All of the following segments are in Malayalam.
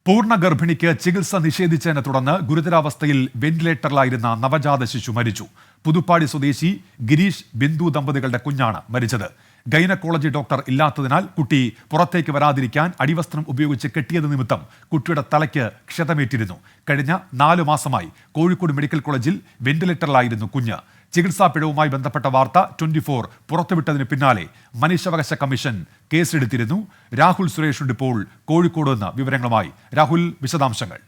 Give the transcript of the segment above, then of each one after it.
പൂർണ്ണ ഗർഭിണിക്ക് ചികിത്സ നിഷേധിച്ചതിനെ തുടർന്ന് ഗുരുതരാവസ്ഥയിൽ വെന്റിലേറ്ററിലായിരുന്ന നവജാത ശിശു മരിച്ചു. പുതുപ്പാടി സ്വദേശി ഗിരീഷ് ബിന്ദു ദമ്പതികളുടെ കുഞ്ഞാണ് മരിച്ചത്. ഗൈനക്കോളജി ഡോക്ടർ ഇല്ലാത്തതിനാൽ കുട്ടി പുറത്തേക്ക് വരാതിരിക്കാൻ അടിവസ്ത്രം ഉപയോഗിച്ച് കെട്ടിയത് നിമിത്തം കുട്ടിയുടെ തലയ്ക്ക് ക്ഷതമേറ്റിരുന്നു. കഴിഞ്ഞ 4 മാസമായി കോഴിക്കോട് മെഡിക്കൽ കോളേജിൽ വെന്റിലേറ്ററിലായിരുന്നു കുഞ്ഞ്. ചികിത്സാ പിഴവുമായി ബന്ധപ്പെട്ട വാർത്ത 24 പുറത്തുവിട്ടതിന് പിന്നാലെ മനുഷ്യാവകാശ കമ്മീഷൻ കേസെടുത്തിരുന്നു. രാഹുൽ സുരേഷുണ്ട് ഇപ്പോൾ കോഴിക്കോട് നിന്ന് വിവരങ്ങളുമായി. രാഹുൽ, വിശദാംശങ്ങൾ.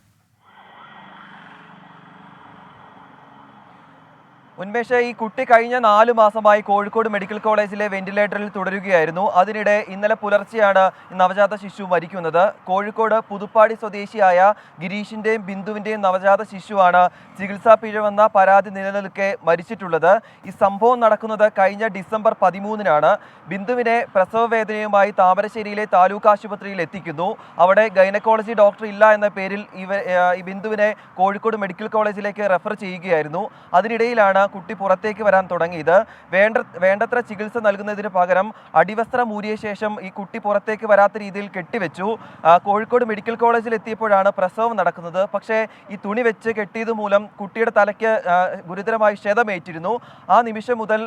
ഉന്മേഷ, ഈ കുട്ടി കഴിഞ്ഞ 4 മാസമായി കോഴിക്കോട് മെഡിക്കൽ കോളേജിലെ വെന്റിലേറ്ററിൽ തുടരുകയായിരുന്നു. അതിനിടെ ഇന്നലെ പുലർച്ചെയാണ് നവജാത ശിശു മരിക്കുന്നത്. കോഴിക്കോട് പുതുപ്പാടി സ്വദേശിയായ ഗിരീഷിന്റെയും ബിന്ദുവിന്റെയും നവജാത ശിശുവാണ് ചികിത്സാ പിഴവെന്ന പരാതി നിലനിൽക്കെ മരിച്ചിട്ടുള്ളത്. ഈ സംഭവം നടക്കുന്നത് കഴിഞ്ഞ ഡിസംബർ 13-നാണ്. ബിന്ദുവിനെ പ്രസവ വേദനയുമായി താമരശ്ശേരിയിലെ താലൂക്ക് ആശുപത്രിയിൽ എത്തിക്കുന്നു. അവിടെ ഗൈനക്കോളജി ഡോക്ടർ ഇല്ല എന്ന പേരിൽ ഈ ബിന്ദുവിനെ കോഴിക്കോട് മെഡിക്കൽ കോളേജിലേക്ക് റെഫർ ചെയ്യുകയായിരുന്നു. അതിനിടയിലാണ് കുട്ടി പുറത്തേക്ക് വരാൻ തുടങ്ങിയത്. വേണ്ടത്ര ചികിത്സ നൽകുന്നതിന് പകരം അടിവസ്ത്രം ഊരിയ ശേഷം ഈ കുട്ടി പുറത്തേക്ക് വരാത്ത രീതിയിൽ കെട്ടിവെച്ചു. കോഴിക്കോട് മെഡിക്കൽ കോളേജിൽ എത്തിയപ്പോഴാണ് പ്രസവം നടക്കുന്നത്. പക്ഷേ ഈ തുണി വെച്ച് കെട്ടിയത് മൂലം കുട്ടിയുടെ തലയ്ക്ക് ഗുരുതരമായി ക്ഷതമേറ്റിരുന്നു. ആ നിമിഷം മുതൽ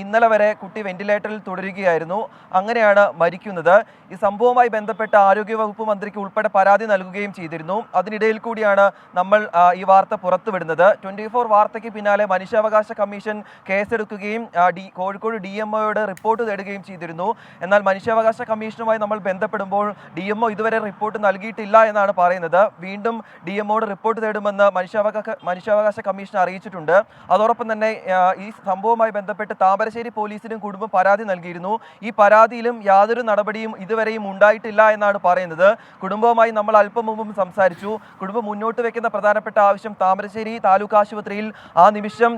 ഇന്നലെ വരെ കുട്ടി വെന്റിലേറ്ററിൽ തുടരുകയായിരുന്നു. അങ്ങനെയാണ് മരിക്കുന്നത്. ഈ സംഭവവുമായി ബന്ധപ്പെട്ട് ആരോഗ്യവകുപ്പ് മന്ത്രിക്ക് ഉൾപ്പെടെ പരാതി നൽകുകയും ചെയ്തിരുന്നു. അതിനിടയിൽ കൂടിയാണ് നമ്മൾ ഈ വാർത്ത പുറത്തുവിടുന്നത്. 24 വാർത്തയ്ക്ക് പിന്നാലെ മനുഷ്യാവകാശ കമ്മീഷൻ കേസെടുക്കുകയും കോഴിക്കോട് DMOയോട് റിപ്പോർട്ട് തേടുകയും ചെയ്തിരുന്നു. എന്നാൽ മനുഷ്യാവകാശ കമ്മീഷനുമായി നമ്മൾ ബന്ധപ്പെടുമ്പോൾ DMO ഇതുവരെ റിപ്പോർട്ട് നൽകിയിട്ടില്ല എന്നാണ് പറയുന്നത്. വീണ്ടും DMOയോട് റിപ്പോർട്ട് തേടുമെന്ന് മനുഷ്യാവകാശ കമ്മീഷൻ അറിയിച്ചിട്ടുണ്ട്. അതോടൊപ്പം തന്നെ ഈ സംഭവവുമായി ബന്ധപ്പെട്ട് താമരശ്ശേരി പോലീസിനും കുടുംബം പരാതി നൽകിയിരുന്നു. ഈ പരാതിയിലും യാതൊരു നടപടിയും ഇതുവരെയും ഉണ്ടായിട്ടില്ല എന്നാണ് പറയുന്നത്. കുടുംബവുമായി നമ്മൾ അല്പം മുമ്പും സംസാരിച്ചു. കുടുംബം മുന്നോട്ട് വെക്കുന്ന പ്രധാനപ്പെട്ട ആവശ്യം താമരശ്ശേരി താലൂക്ക് ആശുപത്രിയിൽ ആ നിമിഷം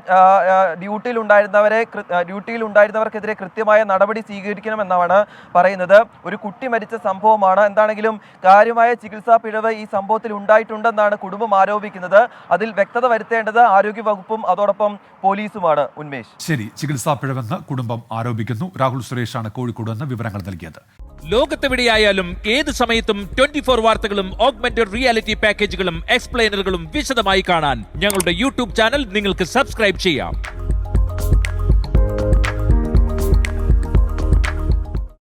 ഡ്യൂട്ടിയിൽ ഉണ്ടായിരുന്നവർക്കെതിരെ കൃത്യമായ നടപടി സ്വീകരിക്കണമെന്നാണ് പറയുന്നത്. ഒരു കുട്ടി മരിച്ച സംഭവമാണ്. എന്താണെങ്കിലും കാര്യമായ ചികിത്സാ പിഴവ് ഈ സംഭവത്തിൽ ഉണ്ടായിട്ടുണ്ടെന്നാണ് കുടുംബം ആരോപിക്കുന്നത്. അതിൽ വ്യക്തത വരുത്തേണ്ടത് ആരോഗ്യവകുപ്പും അതോടൊപ്പം പോലീസുമാണ്. ഉന്മേഷ്, ശരി, ചികിത്സാ പിഴവെന്ന് കുടുംബം ആരോപിക്കുന്നു. രാഹുൽ സുരേഷാണ് കോഴിക്കോട് നിന്ന് വിവരങ്ങൾ നൽകിയത്. ലോകത്തെവിടെയായാലും ഏത് സമയത്തും 24 വാർത്തകളും ഓഗ്മെന്റഡ് റിയാലിറ്റി പാക്കേജുകളും എക്സ്പ്ലെയിനറുകളും വിശദമായി കാണാൻ ഞങ്ങളുടെ യൂട്യൂബ് ചാനൽ നിങ്ങൾക്ക് സബ്സ്ക്രൈബ് ചെയ്യാം.